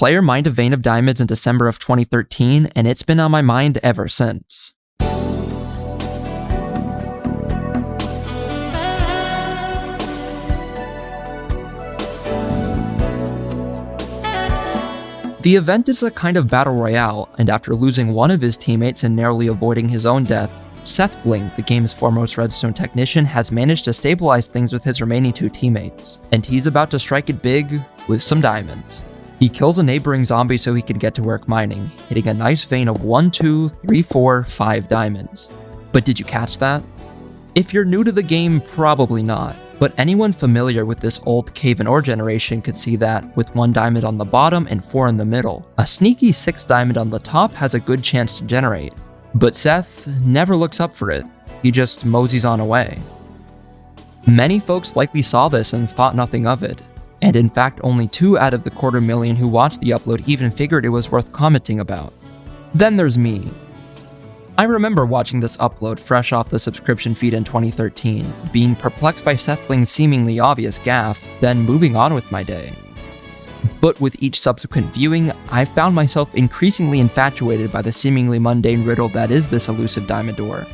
player mined a vein of diamonds in December of 2013, and it's been on my mind ever since. The event is a kind of battle royale, and after losing one of his teammates and narrowly avoiding his own death, Seth Bling, the game's foremost redstone technician, has managed to stabilize things with his remaining two teammates, and he's about to strike it big with some diamonds. He kills a neighboring zombie so he can get to work mining, hitting a nice vein of 1, 2, 3, 4, 5 diamonds. But did you catch that? If you're new to the game, probably not. But anyone familiar with this old cave and ore generation could see that, with 1 diamond on the bottom and 4 in the middle, a sneaky 6 diamond on the top has a good chance to generate. But Seth never looks up for it, he just moseys on away. Many folks likely saw this and thought nothing of it, and in fact only 2 out of the 250,000 who watched the upload even figured it was worth commenting about. Then there's me. I remember watching this upload fresh off the subscription feed in 2013, being perplexed by Seth Bling's seemingly obvious gaffe, then moving on with my day. But with each subsequent viewing, I've found myself increasingly infatuated by the seemingly mundane riddle that is this elusive diamond ore.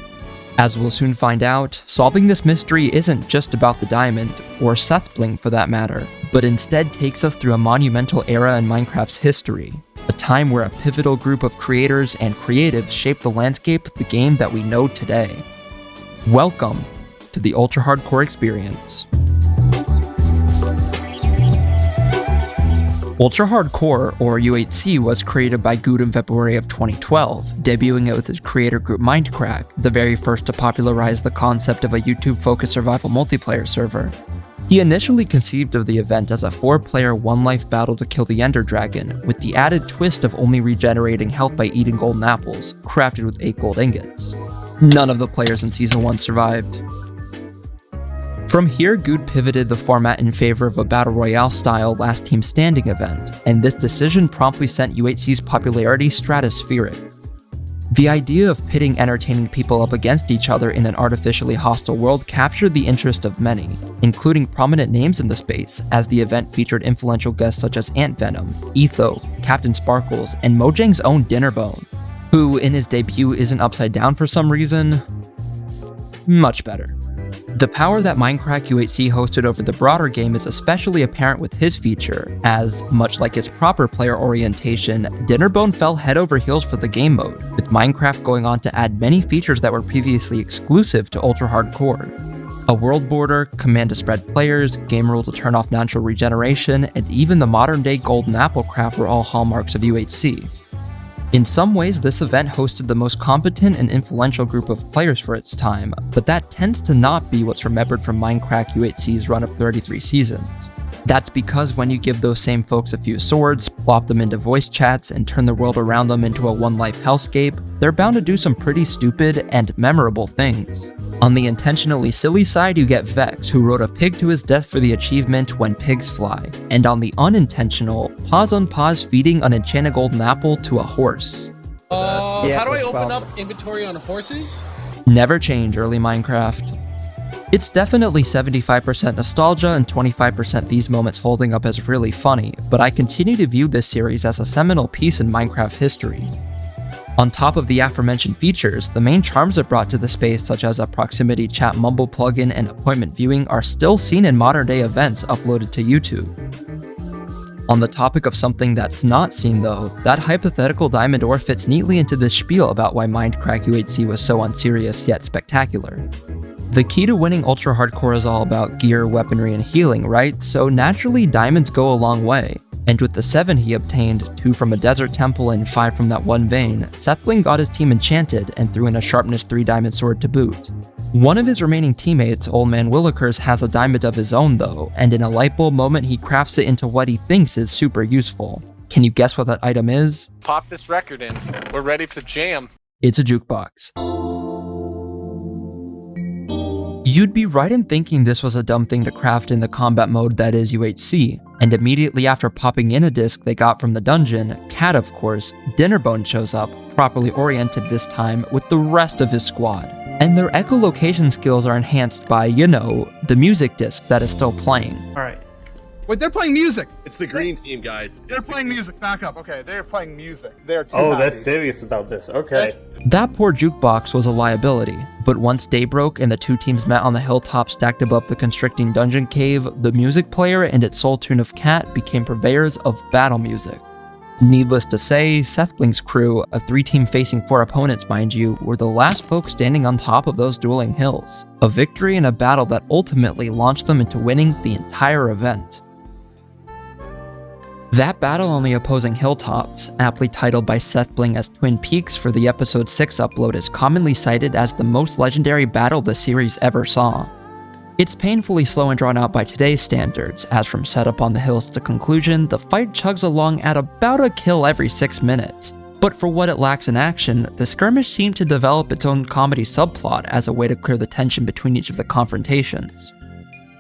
As we'll soon find out, solving this mystery isn't just about the diamond, or Seth Bling for that matter, but instead takes us through a monumental era in Minecraft's history, a time where a pivotal group of creators and creatives shaped the landscape of the game that we know today. Welcome to the Ultra Hardcore Experience. Ultra Hardcore, or UHC, was created by Good in February of 2012, debuting it with his creator group Mindcrack, the very first to popularize the concept of a YouTube-focused survival multiplayer server. He initially conceived of the event as a 4-player one-life battle to kill the Ender Dragon, with the added twist of only regenerating health by eating golden apples, crafted with 8 gold ingots. None of the players in Season 1 survived. From here, Good pivoted the format in favor of a Battle Royale-style Last Team Standing event, and this decision promptly sent UHC's popularity stratospheric. The idea of pitting entertaining people up against each other in an artificially hostile world captured the interest of many, including prominent names in the space, as the event featured influential guests such as Ant Venom, Etho, Captain Sparkles, and Mojang's own Dinnerbone, who in his debut isn't upside down for some reason. Much better. The power that Mindcrack UHC hosted over the broader game is especially apparent with his feature, as, much like its proper player orientation, Dinnerbone fell head over heels for the game mode, with Minecraft going on to add many features that were previously exclusive to Ultra Hardcore. A world border, command to spread players, game rule to turn off natural regeneration, and even the modern-day golden apple craft were all hallmarks of UHC. In some ways, this event hosted the most competent and influential group of players for its time, but that tends to not be what's remembered from Mindcrack UHC's run of 33 seasons. That's because when you give those same folks a few swords, plop them into voice chats, and turn the world around them into a one-life hellscape, they're bound to do some pretty stupid and memorable things. On the intentionally silly side, you get Vex, who rode a pig to his death for the achievement When Pigs Fly, and on the unintentional, pause feeding an enchanted golden apple to a horse. How do I open up inventory on horses? Never change, early Minecraft. It's definitely 75% nostalgia and 25% these moments holding up as really funny, but I continue to view this series as a seminal piece in Minecraft history. On top of the aforementioned features, the main charms it brought to the space, such as a proximity chat mumble plugin and appointment viewing, are still seen in modern-day events uploaded to YouTube. On the topic of something that's not seen though, that hypothetical diamond ore fits neatly into this spiel about why Mindcrack UHC was so unserious yet spectacular. The key to winning Ultra Hardcore is all about gear, weaponry, and healing, right? So naturally, diamonds go a long way. And with the 7 he obtained, 2 from a desert temple and 5 from that one vein, Seth Bling got his team enchanted and threw in a sharpness 3 diamond sword to boot. One of his remaining teammates, Old Man Willikers, has a diamond of his own though, and in a light bulb moment he crafts it into what he thinks is super useful. Can you guess what that item is? Pop this record in. We're ready to jam. It's a jukebox. You'd be right in thinking this was a dumb thing to craft in the combat mode that is UHC, and immediately after popping in a disc they got from the dungeon, Cat of course, Dinnerbone shows up, properly oriented this time, with the rest of his squad. And their echolocation skills are enhanced by, the music disc that is still playing. Alright, Wait, they're playing music. It's the green team, guys. They're playing music. Back up. Okay, they're playing music. They're too Oh, happy. they're serious about this. Okay. That poor jukebox was a liability, but once day broke and the two teams met on the hilltop stacked above the constricting dungeon cave, the music player and its soul tune of Cat became purveyors of battle music. Needless to say, Sethbling's crew, a 3-team facing 4 opponents mind you, were the last folks standing on top of those dueling hills, a victory in a battle that ultimately launched them into winning the entire event. That battle on the opposing hilltops, aptly titled by Sethbling as Twin Peaks for the episode 6 upload, is commonly cited as the most legendary battle the series ever saw. It's painfully slow and drawn out by today's standards, as from setup on the hills to conclusion, the fight chugs along at about a kill every 6 minutes. But for what it lacks in action, the skirmish seemed to develop its own comedy subplot as a way to clear the tension between each of the confrontations.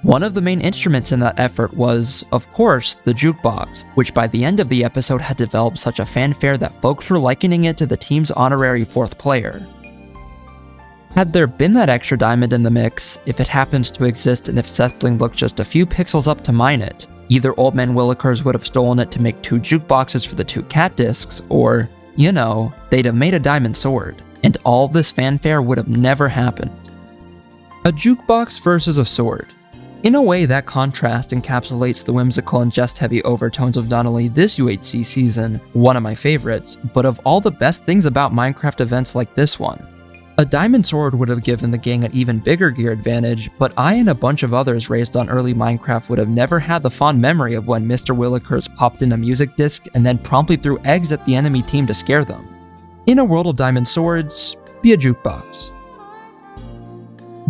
One of the main instruments in that effort was, of course, the jukebox, which by the end of the episode had developed such a fanfare that folks were likening it to the team's honorary 4th player. Had there been that extra diamond in the mix, if it happens to exist and if Sethbling looked just a few pixels up to mine it, either Old Man Willikers would have stolen it to make 2 jukeboxes for the 2 cat discs, or, you know, they'd have made a diamond sword, and all this fanfare would have never happened. A jukebox versus a sword. In a way, that contrast encapsulates the whimsical and jest-heavy overtones of not only this UHC season, one of my favorites, but of all the best things about Minecraft events like this one. A diamond sword would have given the gang an even bigger gear advantage, but I and a bunch of others raised on early Minecraft would have never had the fond memory of when Mr. Willikers popped in a music disc and then promptly threw eggs at the enemy team to scare them. In a world of diamond swords, be a jukebox.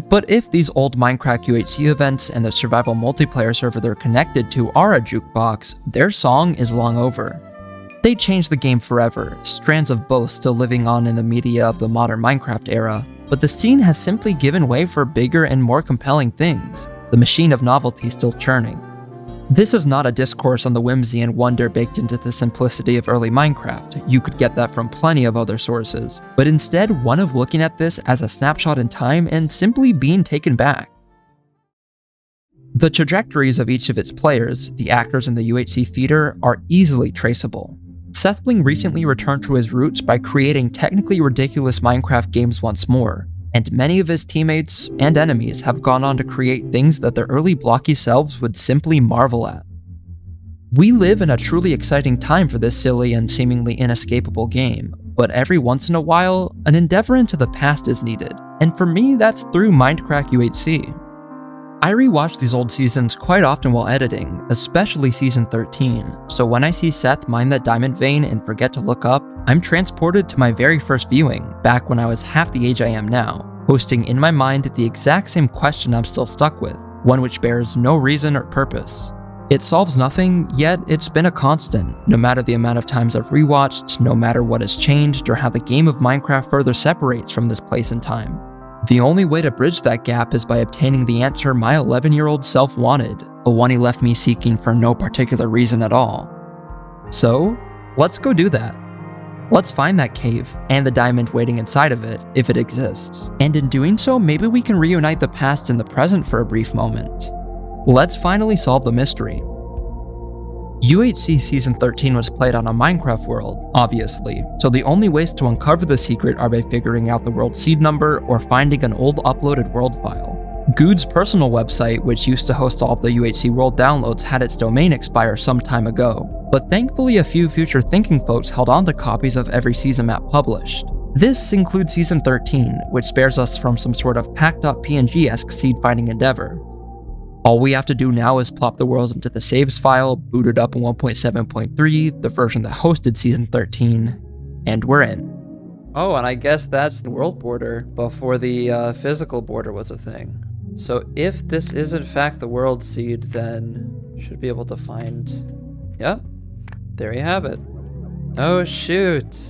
But if these old Minecraft UHC events and the survival multiplayer server they're connected to are a jukebox, their song is long over. They changed the game forever, strands of both still living on in the media of the modern Minecraft era, but the scene has simply given way for bigger and more compelling things, the machine of novelty still churning. This is not a discourse on the whimsy and wonder baked into the simplicity of early Minecraft, you could get that from plenty of other sources, but instead one of looking at this as a snapshot in time and simply being taken back. The trajectories of each of its players, the actors in the UHC theater, are easily traceable. Sethbling recently returned to his roots by creating technically ridiculous Minecraft games once more, and many of his teammates and enemies have gone on to create things that their early blocky selves would simply marvel at. We live in a truly exciting time for this silly and seemingly inescapable game, but every once in a while, an endeavor into the past is needed, and for me that's through Minecraft UHC. I rewatch these old seasons quite often while editing, especially season 13, so when I see Seth mine that diamond vein and forget to look up, I'm transported to my very first viewing, back when I was half the age I am now, hosting in my mind the exact same question I'm still stuck with, one which bears no reason or purpose. It solves nothing, yet it's been a constant, no matter the amount of times I've rewatched, no matter what has changed or how the game of Minecraft further separates from this place and time. The only way to bridge that gap is by obtaining the answer my 11-year-old self wanted, the one he left me seeking for no particular reason at all. So, let's go do that. Let's find that cave, and the diamond waiting inside of it, if it exists. And in doing so, maybe we can reunite the past and the present for a brief moment. Let's finally solve the mystery. UHC Season 13 was played on a Minecraft world, obviously, so the only ways to uncover the secret are by figuring out the world's seed number or finding an old uploaded world file. Good's personal website, which used to host all of the UHC world downloads, had its domain expire some time ago, but thankfully a few future thinking folks held on to copies of every season map published. This includes Season 13, which spares us from some sort of pack.png-esque seed-finding endeavor. All we have to do now is plop the world into the saves file, boot it up in 1.7.3, the version that hosted Season 13, and we're in. Oh, and I guess that's the world border before the physical border was a thing. So if this is in fact the world seed, then should be able to find... Yep, there you have it. Oh shoot,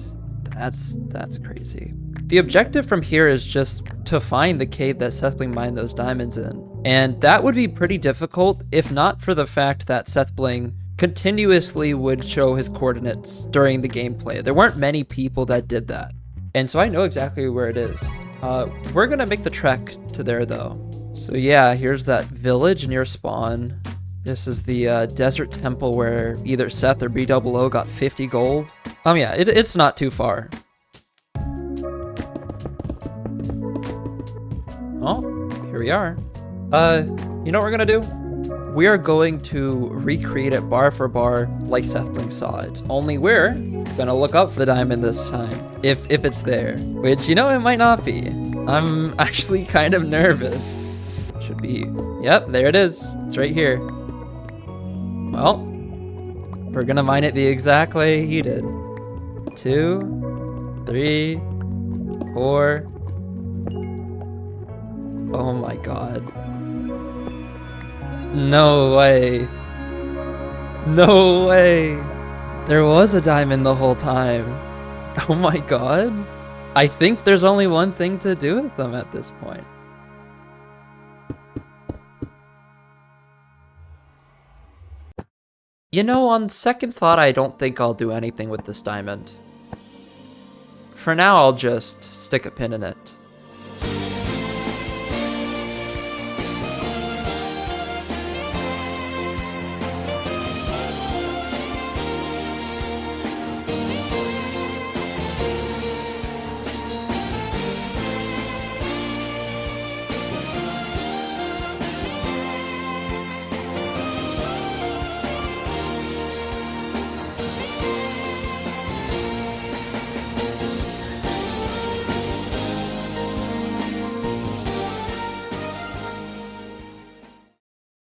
that's crazy. The objective from here is just to find the cave that Sethbling mined those diamonds in. And that would be pretty difficult if not for the fact that Sethbling continuously would show his coordinates during the gameplay. There weren't many people that did that. And so I know exactly where it is. We're gonna make the trek to there though. So yeah, here's that village near spawn. This is the desert temple where either Seth or BOO got 50 gold. Yeah, it's not too far. Oh, here we are. You know what we're gonna do? We are going to recreate it bar for bar like Seth Blink saw it. Only we're gonna look up for the diamond this time, if it's there. Which, you know, it might not be. I'm actually kind of nervous. Should be. Yep, there it is. It's right here. Well, we're gonna mine it the exact way he did. 2, 3, 4. Oh my god. No way. No way. There was a diamond the whole time. Oh my god. I think there's only one thing to do with them at this point. You know, on second thought, I don't think I'll do anything with this diamond. For now, I'll just stick a pin in it.